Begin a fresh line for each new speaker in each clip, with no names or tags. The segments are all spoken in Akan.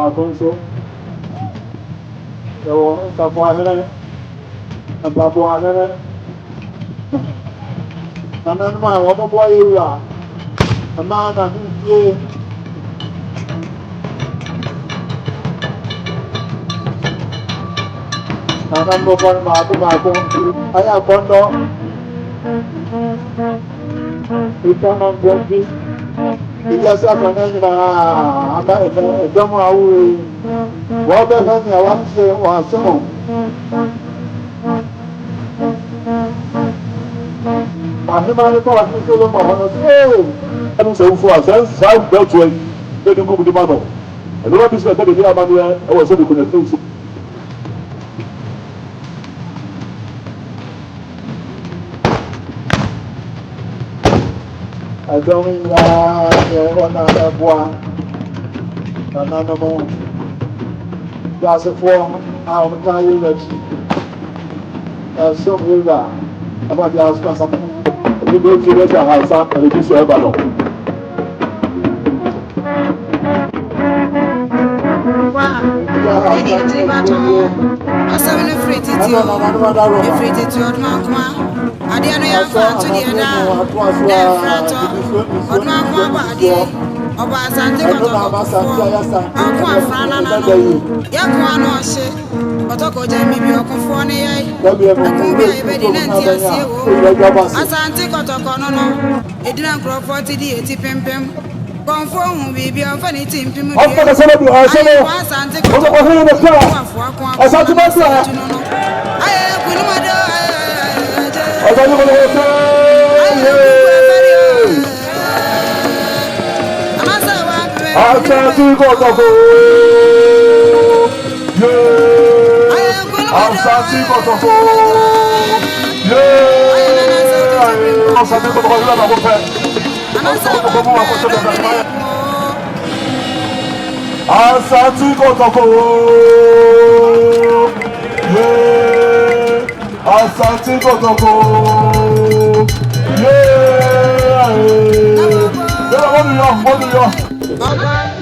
bakonso yo tapo ahene tapo ahene nana ma wo mo boy ira ama na ntie nana mo bon ma ko aya kondo ita na gondi ija sa kana na aba edomo awu wo be na ni awa se wa so ahimani ko ahimani ko mo hono anu se ufo asan sa bel to e de ko bu ma no e no bi se de bi amanu e wo se bi ko na tu I don't want to bois. Nanamo. That's a form. How can you let so good? About the house, something. You go to the house and you say, Balo.
Adiano ya fa to the na frato odma kwa ba die oba sante ko to ko afrana na no ya ko anu ohye otoko je mi bi okofo ne yai aku bi e be di na ntia sie wo asante ko to ko no no edina nkrofo ti di eti pempem konfo hu bi bi on fa ni timpim di
after the celebrity
asante ko to ko asante ma so aye kunumado
Asante kotoko, yeah. What do you?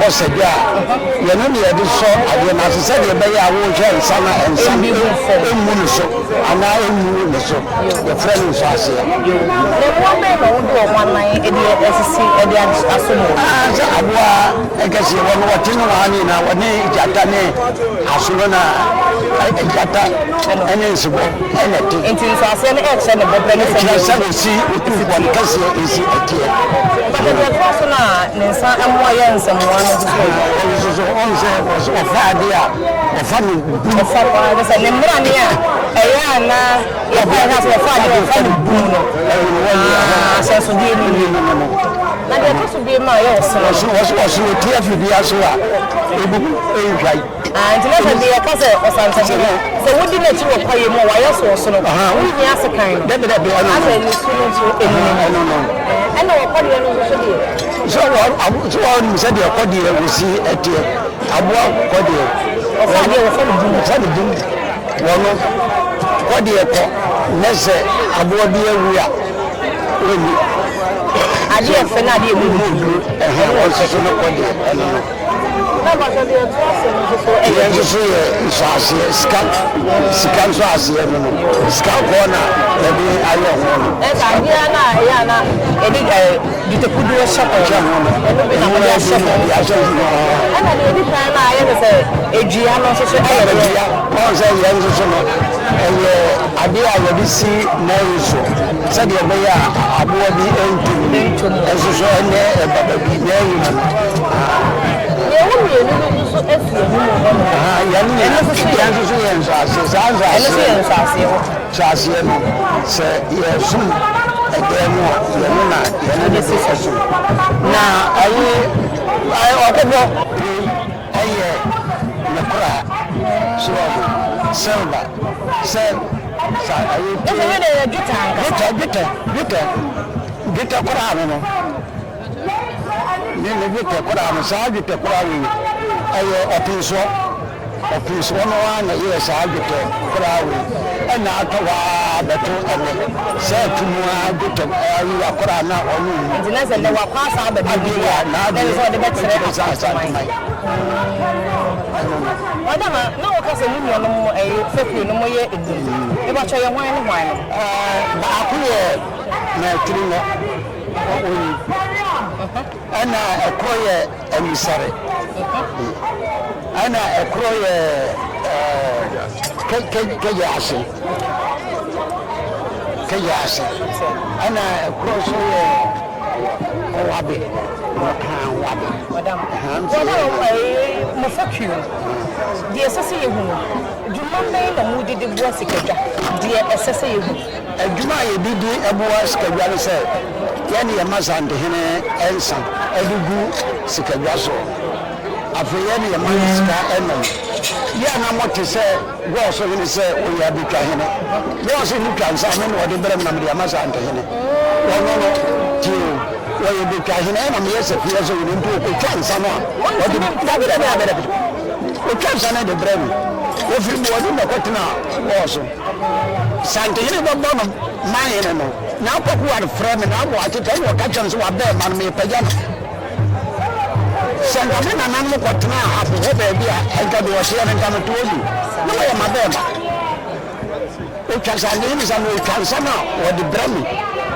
bɔsɛdwa yɛno ne yɛde sɔ adeɛ na ase sɛ deɛ bɛyɛ a wohwɛ nsa na nsa ɛmmu ne so anaa ɛmmu ne so yɛfrɛ no nso aseɛ sɛ aboa ɛkɛseɛ wɔno wɔte no waa ne na wɔne gyata ne asono na gyata ɛne nsebɔ ɛna te
nti nso aseɛ no ɛkyɛ ne bɔbrɛ ne
kyerɛ sɛ wɔsi ɔtumfoɔ no kɛseɛ ɛsi ɛteɛ
bɛtɛtoa so no a ne nsa mmoa yɛ nsɛmmoa no
nso ɔn sɛ ɔfa adeɛ a ɔfa no
ɔfa paa sɛ ne mmerane a ɛyɛ ana yɛfa yɛ sɛ ɔfa adeɛ ɔfa no bum no ahyɛnsodeɛ no yie na deɛ ɛtɔ so bie ma a ɛyɛ
ɔsoro tie afidie so a ɛbu ɛnhwa
nti na sɛ deɛ yɛka sɛ ɔsansɛm no sɛ wodi n'akyi wɔ kwaeɛ mu a wayɛ soɔsono wonya ase kan no
dɛbɛdɛbɛ
asɛ ne su no nso ɛnum ɛna wɔkɔdeɛ no nso so deɛ
sɛ wɔnim sɛ deɛ kɔdeɛ wɔsi ɛteɛ aboa kɔdeɛ
ɔfa adeɛ wɔfa no dum
wɔno kɔdeɛ kɔ nɛ sɛ aboa bi awu a wɔni
adeɛ fɛ no adeɛ mu
ɔnsoso no kɔdeɛ ɛno no yɛn nso so yɛ nsɔaseɛ sika nso aseɛ no no sika kɔɔ na yɛde ayɛ ho no
adeɛ no a ɛyɛ ana ɛde dwetɛkuduo hyɛ kɔ ɛno bi na wɔde ahyɛ kɔ ɛna deɛ ɛdi kan no a ayɛ no sɛ ɛdua no nso so ɛyɛ
dua ɔn sɛ yɛn nso so no ɛyɛ adeɛ a yɛde si nɛɛyi so sɛdeɛ ɛbɛyɛ a aboa bi ɛntum ɛnso so ɛnɛ ɛbaba bi nɛɛyi no
yɛwo mmienu no nso asi anim hɔ no
yɛn nso so yɛ nsɔaseɛ saa nsɔaseɛ no sɛ yɛsom ɛdɛn mu a yɛno na yɛno de si so na ɔkɔbɔ ɛyɛ nokora so silva sɛ dwetɛ koraa no no ne dwetɛ koraa no saa dwetɛ koraa wei ɛyɛ ɔpinsoɔ no a na yɛ saa dwetɛ koraa wei ɛna atɔ hɔ a bɛto ɛnɛ sɛ atumu a dwetɛ ayiwa koraa na ɔno mu
nti na sɛ nɛ wakɔ asa abɛbi a na ɛde sɛ ɔde bɛkyerɛ asaman ɔdama na wɔka sɛ mu nuanom fɛfiri no yɛ edum ɛbɛkyɛ yɛ hwan ne hwan no
baako yɛ na tiri no ɛna ɛkorɔ yɛ anisare ɛna ɛkorɔ yɛ kɛgya ase ɛna ɛkorɔ so yɛ ɔwabe
mofa kuo deɛ ɛsɛ sɛ yɛhu no dwuma mmɛn na modede boa sikadwa deɛ ɛsɛ sɛ yɛhu
adwuma a yɛdedi ɛboa sikadwa no sɛ yɛne yɛma santehene ɛnsa ɛde gu sikadwa so afei yɛne yɛma no sika ɛnam yɛ na mote sɛ wɔɔso hene sɛ ɔyɛ abɛtwa hene wɔɔso ne twa nsa me ne wɔde berɛ nam de yɛma santehene wɔno no tio wɔyɛ bɛtwa hene ɛnam yɛ sɛ fie so wone nti ɔkɔtwa nsa no a ɔtwa nsa no de berɛ no wɔfiri mu wɔde mmɛkɔtena wɔɔso santehene bɛbɔ no mahene no na akɔko wade frɛ me na abɔ akyetɛ ne wɔka kyɛm sɛ wabɛɛ ma no mepagya no sɛ nka me nananom kɔtena apo hɔ baabi a ɛnka de wɔhyeɛ no nka metoo bi na wɔyɛ mabɛɛ ma ɔtwa santehene nsa no ɔtwa nsa no a wɔde brɛ me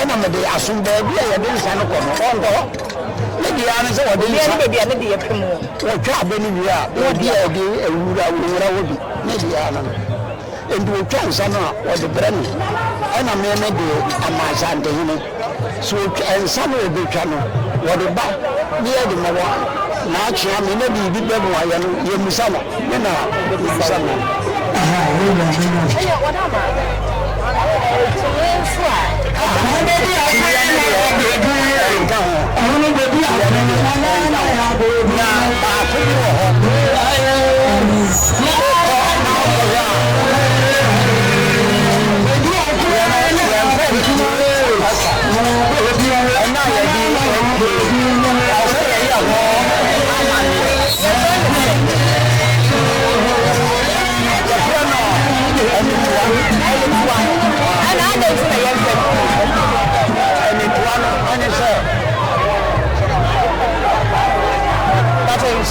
ɛna mede asom baabi a yɛde nsa no kɔ no ɔnkɔ hɔ ne deɛ ne sɛ wɔde nsa wɔtwa abɛ no wie a wɔde ɛde awura wɔ bi ne deɛ no nti wɔtwa nsa no a wɔde brɛ me ɛna meme de ama santehene so nsa no wɔbɛtwa no wɔde ba ne yɛde ma wɔ na akyea me na biribi bɛ mu ayɛ no yɛmmisa no ne na yɛmmisa no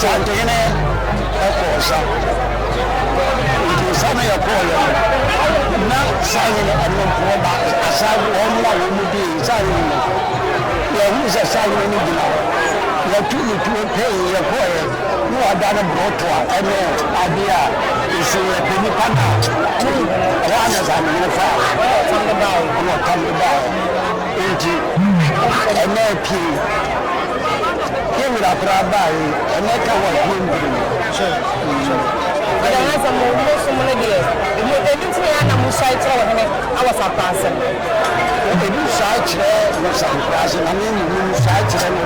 Santene Okosa. Sana ya koyo na sanye ano kuba asabu omla wumudi sanye ya huza sanye ni dina ya tulu tuwe pay ya koyo no adana brotwa ene adia isi ya peni pana wana zanye ni fa tambe bawo enti ene pi kewura prabai ene ka wa kumbi
Ada nasa mo sumo na dire. Mo ebi ti ya na mo sai tro wa ne awasa paase.
Ebi sai tro na sai paase na me mo sai tro no.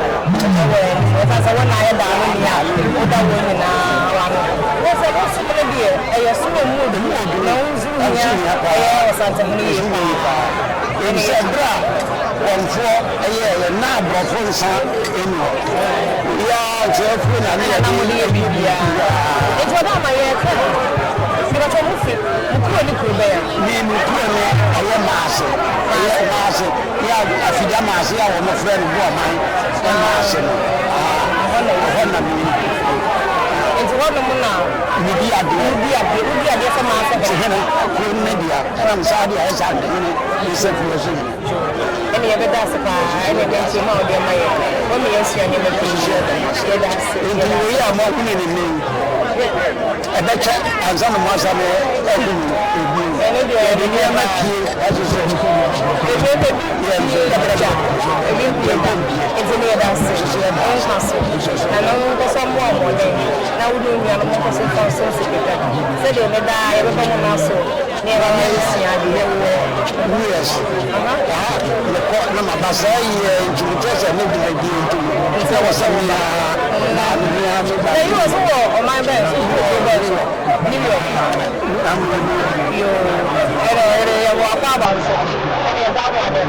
Wa ta sa wona ya da no ya. O da wo ni na wa no. Wo se mo sumo na dire. E ya sumo mo de mo de na unzu nya. E ya wasa ta ni pa.
Ebi se bra wonfo eye ye na brofo nsa enu. Ya je fu na ni ya
mo di bibia. Ejo da ma ye ka. Sira to mufi. Mukuru ni kuru be ya.
Ni mukuru ni aye maase. Aye maase. Ya afida maase ya wo no friend bo man. E maase no. Hona ni.
Ejo wono mo na.
Ni bi ade fa maase ka. Hena ko ni dia. Ram sa dia e sa de ni se fu so.
Ene ye beda se pa. Ene be ti ma o de ma ye. O mi yesu ani me ti ye da se.
Nti wo ya mo ku ni ni. Ebeche azana mo asa me ebu ebu.
Ene de ye
Ni ma ki aso so.
Ebe ye da beda. Ebe ye da. Ente ne da se. On passe. Na no ko so mo mo de. Na wo do nua no mo ko so fa so se keta. Se de me da ye be mo na so. Ne ba me si ade ye wo.
Yes. Na ma basa ye njutese ne de di ntu. Se wo se na
Na you was on my best. New York. Yo, era wa pa ba so. Era da ba de